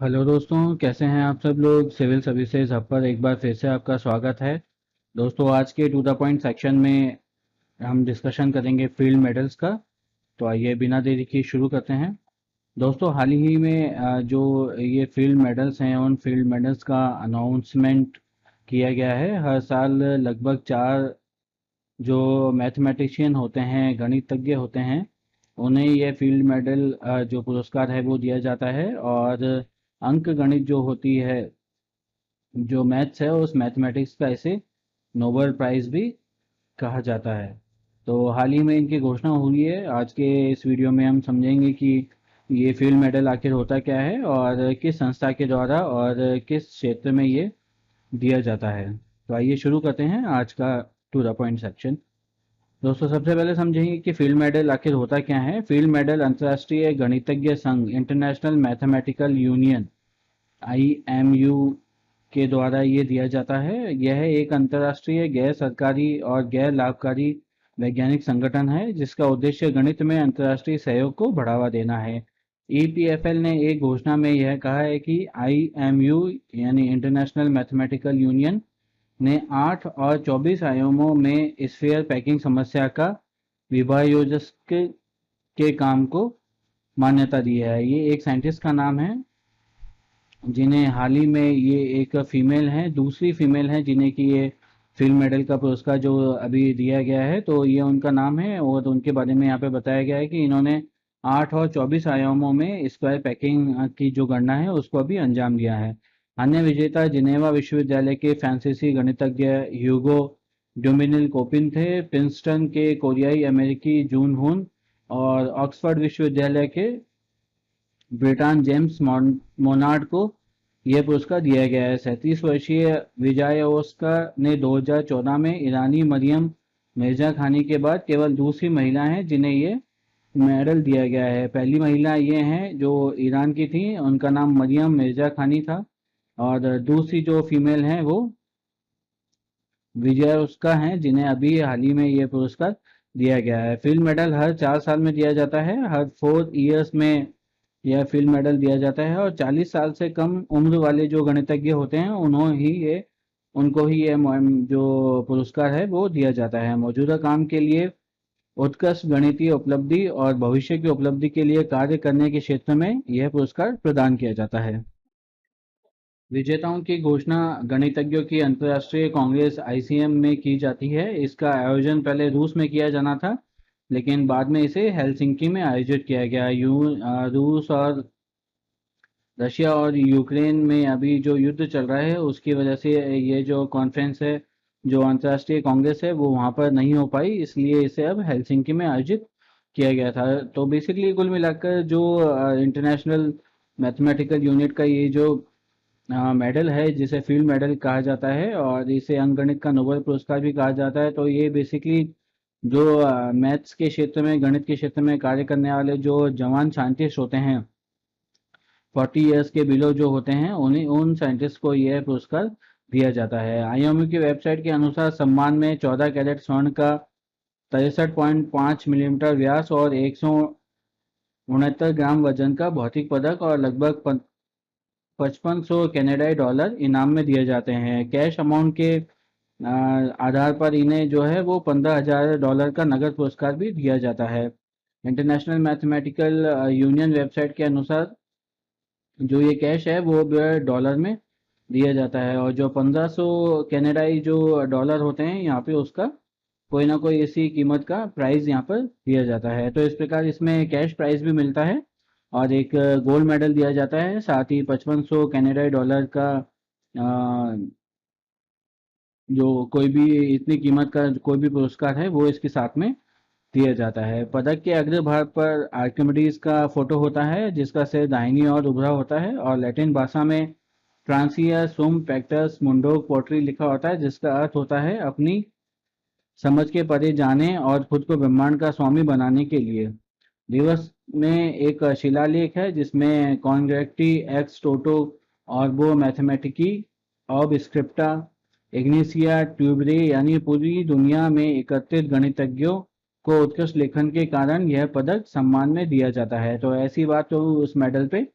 Hello दोस्तों, कैसे हैं आप सब लोग। सिविल सर्विसेज हब पर एक बार फिर से आपका स्वागत है। दोस्तों, आज के टू द पॉइंट सेक्शन में हम डिस्कशन करेंगे फील्ड मेडल्स का। तो आइए बिना देरी के शुरू करते हैं। दोस्तों, हाल ही में जो ये फील्ड मेडल्स हैं उन फील्ड मेडल्स का अनाउंसमेंट किया गया है। हर साल लगभग 4 जो मैथमेटिशियन होते हैं, गणितज्ञ होते हैं, उन्हें ये फील्ड मेडल जो पुरस्कार है वो दिया जाता है। और अंक गणित जो होती है, जो मैथ्स है, उस मैथमेटिक्स का इसे नोबेल प्राइज भी कहा जाता है। तो हाल ही में इनकी घोषणा हुई है। आज के इस वीडियो में हम समझेंगे कि ये फील्ड मेडल आखिर होता क्या है और किस संस्था के द्वारा और किस क्षेत्र में ये दिया जाता है। तो आइए शुरू करते हैं आज का टू द पॉइंट सेक्शन। दोस्तों, सबसे पहले समझेंगे कि फील्ड मेडल आखिर होता क्या है। फील्ड मेडल अंतर्राष्ट्रीय गणितज्ञ संघ, इंटरनेशनल मैथमेटिकल यूनियन, IMU के द्वारा ये दिया जाता है। यह एक अंतर्राष्ट्रीय गैर सरकारी और गैर लाभकारी वैज्ञानिक संगठन है जिसका उद्देश्य गणित में अंतर्राष्ट्रीय सहयोग को बढ़ावा देना है। EPFL ने एक घोषणा में यह कहा है कि IMU यानी इंटरनेशनल मैथमेटिकल यूनियन ने 8 और 24 आयामों में स्फीयर पैकिंग समस्या का विभाजक के काम को मान्यता दी है। ये एक साइंटिस्ट का नाम है जिन्हें हाल ही में ये एक फीमेल है, दूसरी फीमेल है जिन्हें कि ये फील्ड मेडल का पुरस्कार जो अभी दिया गया है, तो ये उनका नाम है। और उनके बारे में यहाँ पे बताया गया है कि इन्होंने 8 और 24 आयामों में स्क्वायर पैकिंग की जो गणना है उसको अभी अंजाम दिया है। अन्य विजेता जिनेवा विश्वविद्यालय के फ्रांसीसी गणितज्ञ ह्यूगो डोमिनिल कोपिन थे। प्रिंसटन के कोरियाई अमेरिकी जून हुन और ऑक्सफोर्ड विश्वविद्यालय के ब्रिटान जेम्स मोनार्ड को यह पुरस्कार दिया गया है। 37 वर्षीय विजायोस्का ने 2014 में ईरानी मरियम मिर्जा खानी के बाद केवल दूसरी महिला हैं जिन्हें ये मेडल दिया गया है। पहली महिला ये हैं जो ईरान की थी, उनका नाम मरियम मिर्जा खानी था। और दूसरी जो फीमेल हैं वो विजयोस्का हैं जिन्हें अभी हाल ही में ये पुरस्कार दिया गया है। फील्ड मेडल हर 4 साल में दिया जाता है। हर 4 ईयर्स में यह फील्ड मेडल दिया जाता है और 40 साल से कम उम्र वाले जो गणितज्ञ होते हैं उनको ही ये जो पुरस्कार है वो दिया जाता है। मौजूदा काम के लिए, उत्कृष्ट गणितीय उपलब्धि और भविष्य की उपलब्धि के लिए कार्य करने के क्षेत्र में यह पुरस्कार प्रदान किया जाता है। विजेताओं की घोषणा गणितज्ञों की अंतर्राष्ट्रीय कांग्रेस ICM में की जाती है। इसका आयोजन पहले रूस में किया जाना था, लेकिन बाद में इसे हेलसिंकी में आयोजित किया गया। रूस और रशिया और यूक्रेन में अभी जो युद्ध चल रहा है उसकी वजह से ये जो कॉन्फ्रेंस है, जो अंतर्राष्ट्रीय कांग्रेस है, वो वहाँ पर नहीं हो पाई, इसलिए इसे अब हेलसिंकी में आयोजित किया गया था। तो बेसिकली कुल मिलाकर जो इंटरनेशनल मैथमेटिकल यूनिट का ये जो मेडल है जिसे फील्ड मेडल कहा जाता है और इसे अंकगणित का नोबेल पुरस्कार भी कहा जाता है, तो ये बेसिकली जो मैथ्स के क्षेत्र में, गणित के क्षेत्र में कार्य करने वाले जो जवान साइंटिस्ट होते हैं, 40 ईयर्स के बिलो जो होते हैं, उन्हीं उन साइंटिस्ट को यह पुरस्कार दिया जाता है। IMU की वेबसाइट के अनुसार सम्मान में 14 कैरेट स्वर्ण का 63.5 मिलीमीटर व्यास और 169 ग्राम वजन का भौतिक पदक और लगभग 5500 कनाडाई डॉलर इनाम में दिए जाते हैं। कैश अमाउंट के आधार पर इन्हें जो है वो $15,000 का नगद पुरस्कार भी दिया जाता है। इंटरनेशनल मैथमेटिकल यूनियन वेबसाइट के अनुसार जो ये कैश है वो जो है डॉलर में दिया जाता है और जो 1500 कनाडाई जो डॉलर होते हैं यहाँ पे उसका कोई ना कोई इसी कीमत का प्राइस यहाँ पर दिया जाता है। तो इस प्रकार इसमें कैश प्राइस भी मिलता है और एक गोल्ड मेडल दिया जाता है, साथ ही 5500 कनाडाई डॉलर का जो कोई भी इतनी कीमत का कोई भी पुरस्कार है वो इसके साथ में दिया जाता है। पदक के अग्र भाग पर आर्किमिडीज का फोटो होता है जिसका सिर दाहिनी ओर उभरा होता है और लैटिन भाषा में फ्रांसिया सुम पैक्टस मुंडो पोट्री लिखा होता है, जिसका अर्थ होता है अपनी समझ के परे जाने और खुद को ब्रह्मांड का स्वामी बनाने के लिए। दिवस में एक शिलालेख है जिसमें कॉन्ग्रेक्टी एक्स टोटो ऑर्बो मैथमेटिकी ऑब स्क्रिप्टा इग्निसिया ट्यूबरे यानी पूरी दुनिया में एकत्रित गणितज्ञों को उत्कृष्ट लेखन के कारण यह पदक सम्मान में दिया जाता है। तो ऐसी बात तो उस मेडल पे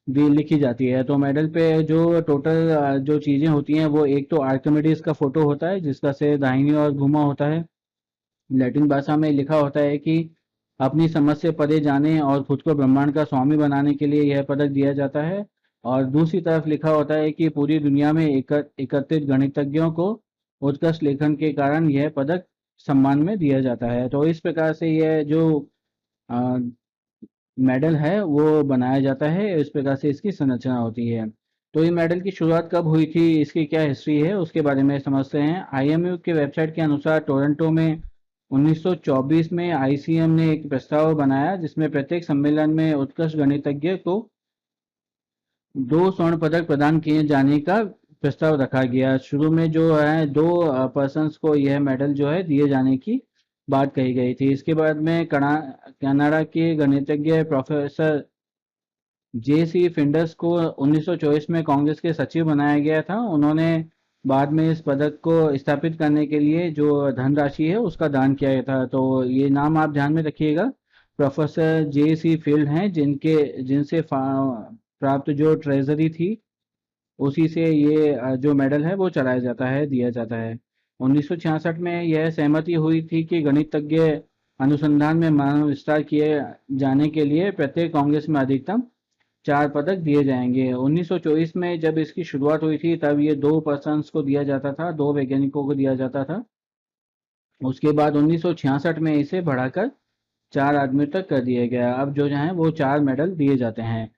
लिखी जाती है। तो मेडल पे जो टोटल जो चीजें होती हैं वो एक तो आर्किमिडीज का फोटो होता है जिसका सिर दाहिनी ओर घुमा होता है। लैटिन भाषा में लिखा होता है कि अपनी समझ से परे जाने और खुद को ब्रह्मांड का स्वामी बनाने के लिए यह पदक दिया जाता है। और दूसरी तरफ लिखा होता है कि पूरी दुनिया में एकत्रित गणितज्ञों को उत्कृष्ट लेखन के कारण यह पदक सम्मान में दिया जाता है। तो इस प्रकार से यह जो मेडल है वो बनाया जाता है, इस प्रकार से इसकी संरचना होती है। तो ये मेडल की शुरुआत कब हुई थी, इसकी क्या हिस्ट्री है, उसके बारे में समझते हैं। आईएमयू के वेबसाइट के अनुसार टोरंटो में 1924 में आईसीएम ने एक प्रस्ताव बनाया जिसमें प्रत्येक सम्मेलन में उत्कृष्ट गणितज्ञ को 2 स्वर्ण पदक प्रदान किए जाने का प्रस्ताव रखा गया। शुरू में जो है 2 पर्सन्स को यह मेडल जो है दिए जाने की बात कही गई थी। इसके बाद में कनाडा के गणितज्ञ प्रोफेसर जे सी फिंडर्स को 1924 में कांग्रेस के सचिव बनाया गया था। उन्होंने बाद में इस पदक को स्थापित करने के लिए जो धनराशि है उसका दान किया था। तो ये नाम आप ध्यान में रखिएगा, प्रोफेसर जे सी फील्ड हैं जिनसे प्राप्त जो ट्रेजरी थी उसी से ये जो मेडल है वो चलाया जाता है, दिया जाता है। 1966 में यह सहमति हुई थी कि गणितज्ञ अनुसंधान में मानव विस्तार किए जाने के लिए प्रत्येक कांग्रेस में अधिकतम 4 पदक दिए जाएंगे। 1924 में जब इसकी शुरुआत हुई थी तब ये 2 पर्सन्स को दिया जाता था, 2 वैज्ञानिकों को दिया जाता था। उसके बाद 1966 में इसे बढ़ाकर 4 आदमी तक कर दिया गया। अब जो है वो 4 मेडल दिए जाते हैं।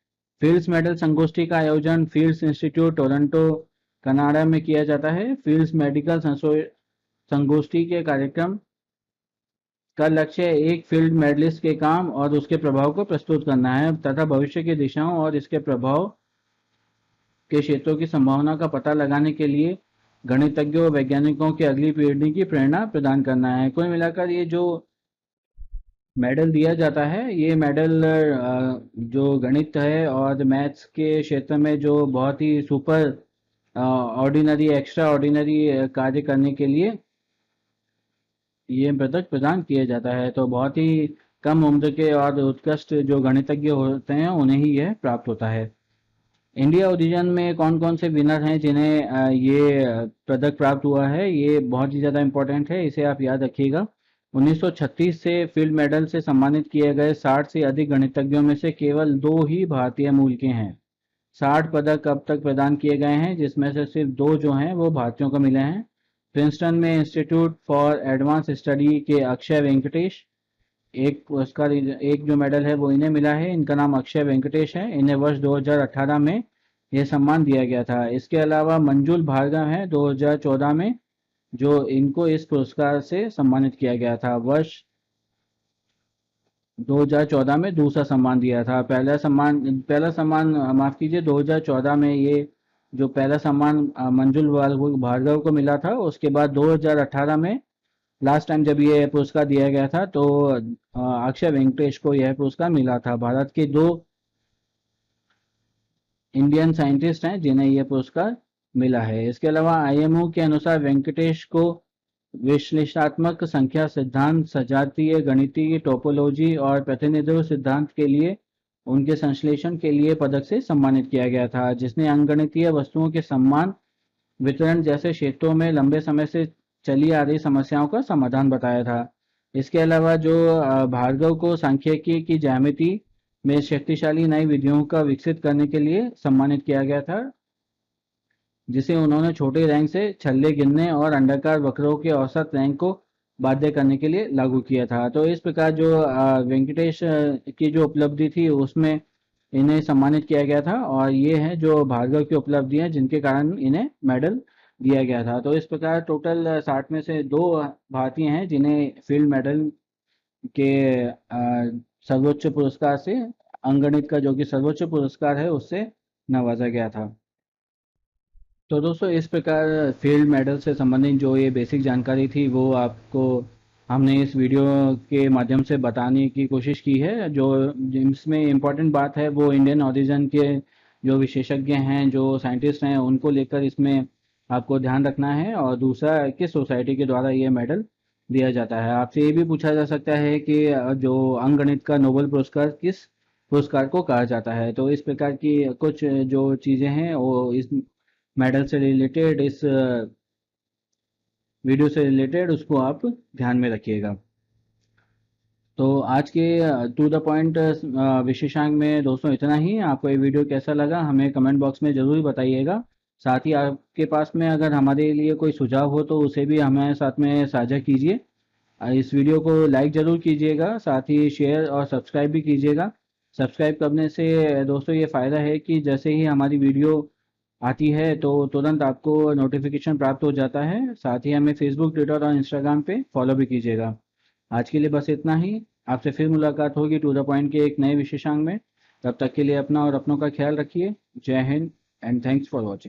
फील्ड्स मेडल संगोष्ठी का आयोजन फील्ड्स इंस्टीट्यूट टोरंटो कनाडा में किया जाता है। फील्ड्स मेडिकल संगोष्ठी के कार्यक्रम का लक्ष्य एक फील्ड मेडलिस्ट के काम और उसके प्रभाव को प्रस्तुत करना है तथा भविष्य की दिशाओं और इसके प्रभाव के क्षेत्रों की संभावना का पता लगाने के लिए गणितज्ञों और वैज्ञानिकों की अगली पीढ़ी की प्रेरणा प्रदान करना है। कुल मिलाकर ये जो मेडल दिया जाता है, ये मेडल जो गणित है और मैथ्स के क्षेत्र में जो बहुत ही सुपर ऑर्डिनरी एक्स्ट्रा ऑर्डिनरी कार्य करने के लिए ये पदक प्रदान किया जाता है। तो बहुत ही कम उम्र के और उत्कृष्ट जो गणितज्ञ होते हैं उन्हें ही यह प्राप्त होता है। इंडिया ओरिजिन में कौन कौन से विनर हैं जिन्हें ये पदक प्राप्त हुआ है, ये बहुत ही ज़्यादा इंपॉर्टेंट है, इसे आप याद रखिएगा। 1936 से फील्ड मेडल से सम्मानित किए गए 60 से अधिक गणितज्ञों में से केवल 2 ही भारतीय मूल के हैं। 60 पदक अब तक प्रदान किए गए हैं जिसमें से सिर्फ 2 जो हैं वो भारतीयों को मिले हैं। प्रिंसटन में इंस्टीट्यूट फॉर एडवांस स्टडी के अक्षय वेंकटेश एक जो मेडल है वो इन्हें मिला है। इनका नाम अक्षय वेंकटेश है। इन्हें वर्ष 2018 में यह सम्मान दिया गया था। इसके अलावा मंजुल भार्गव हैं 2014 में, जो इनको इस पुरस्कार से सम्मानित किया गया था। वर्ष 2014 में दूसरा सम्मान दिया था। पहला सम्मान माफ कीजिए 2014 में ये जो पहला सम्मान मंजुल भार्गव को मिला था। उसके बाद 2018 में लास्ट टाइम जब ये पुरस्कार दिया गया था तो अक्षय वेंकटेश को यह पुरस्कार मिला था। भारत के 2 इंडियन साइंटिस्ट हैं जिन्हें यह पुरस्कार मिला है। इसके अलावा आईएमओ के अनुसार वेंकटेश को विश्लेषणात्मक संख्या सिद्धांत, सजातीय गणितीय टोपोलॉजी और प्रतिनिधित्व सिद्धांत के लिए उनके संश्लेषण के लिए पदक से सम्मानित किया गया था, जिसने अंकगणितीय वस्तुओं के समान वितरण जैसे क्षेत्रों में लंबे समय से चली आ रही समस्याओं का समाधान बताया था। इसके अलावा जो भार्गव को सांख्यिकी की ज्यामिति में शक्तिशाली नई विधियों का विकसित करने के लिए सम्मानित किया गया था, जिसे उन्होंने छोटे रैंक से छल्ले गिनने और अंडाकार वक्रों के औसत रैंक को बाध्य करने के लिए लागू किया था। तो इस प्रकार जो वेंकटेश की जो उपलब्धि थी उसमें इन्हें सम्मानित किया गया था और ये है जो भार्गव की उपलब्धियां जिनके कारण इन्हें मेडल दिया गया था। तो इस प्रकार टोटल 60 में से 2 भारतीय हैं जिन्हें फील्ड मेडल के सर्वोच्च पुरस्कार से, अंगणित का जो कि सर्वोच्च पुरस्कार है, उससे नवाजा गया था। तो दोस्तों इस प्रकार फील्ड मेडल से संबंधित जो ये बेसिक जानकारी थी वो आपको हमने इस वीडियो के माध्यम से बताने की कोशिश की है। जो जिसमें इम्पोर्टेंट बात है वो इंडियन ओरिजिन के जो विशेषज्ञ हैं, जो साइंटिस्ट हैं, उनको लेकर इसमें आपको ध्यान रखना है। और दूसरा किस सोसाइटी के द्वारा ये मेडल दिया जाता है। आपसे ये भी पूछा जा सकता है कि जो अंकगणित का नोबेल पुरस्कार किस पुरस्कार को कहा जाता है। तो इस प्रकार की कुछ जो चीज़ें हैं वो इस मेडल से रिलेटेड, इस वीडियो से रिलेटेड, उसको आप ध्यान में रखिएगा। तो आज के टू द पॉइंट विशेषांक में दोस्तों इतना ही। आपको ये वीडियो कैसा लगा हमें कमेंट बॉक्स में ज़रूर बताइएगा। साथ ही आपके पास में अगर हमारे लिए कोई सुझाव हो तो उसे भी हमें साथ में साझा कीजिए। इस वीडियो को लाइक ज़रूर कीजिएगा, साथ ही शेयर और सब्सक्राइब भी कीजिएगा। सब्सक्राइब करने से दोस्तों ये फ़ायदा है कि जैसे ही हमारी वीडियो आती है तो तुरंत आपको नोटिफिकेशन प्राप्त हो जाता है। साथ ही हमें फेसबुक, ट्विटर और इंस्टाग्राम पे फॉलो भी कीजिएगा। आज के लिए बस इतना ही। आपसे फिर मुलाकात होगी टू द पॉइंट के एक नए विशेषांक में। तब तक के लिए अपना और अपनों का ख्याल रखिए। जय Hind and thanks for watching.